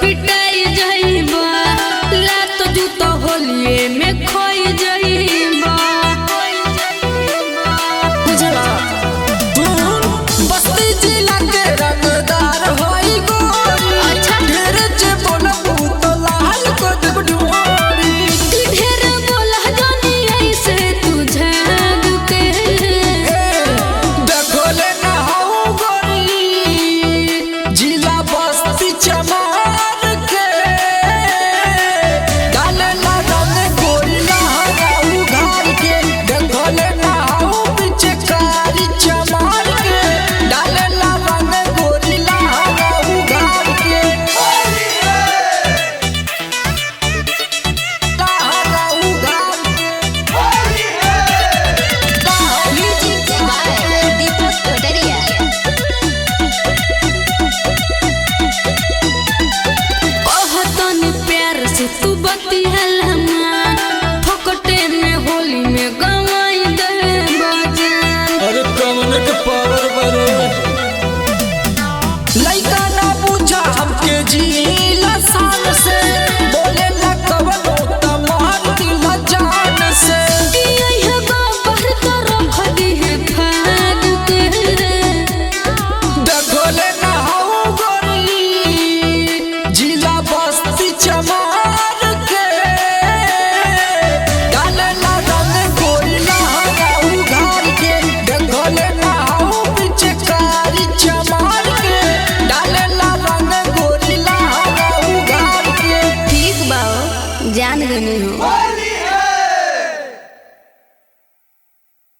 पिटाई जाइबा लात जूता होलिए में खोई जाइबा बुझला बस्ती जिला के रंगदार होई गोरी अच्छा ढेर जे बोलबू तो लाल को देब ढोरी ढेर बोला जानी ऐसे तू झाग के देखो ले ना हो गोरी जिला बस्ती चमार के डाले ला रंग गोरी लहरा उघार के देखो ले ना हो पीछे कारी चमार के डाले ला रंग गोरी लहरा उघार के लहरा उघार Music by Deepak Kotaria. कहतनी प्यार से तू बतियाला मान फोकटे में होली में गवाई दे बजान अरे कमल के पावर बरे लइका ना पूछा हमके जिला शान से बोले ना कवनो त मार दिल जान से यही गोबर तो रख दी है फाड़ के देखो ले ना हो गोरी जिला बस्ती चमार के डाले ला रंग गोरी लहरा उघार के देखो ले ना हो पीछे कारी चमार के डाले ला रंग गोरी लहरा उघार के ठीक बाओ जान गनी हो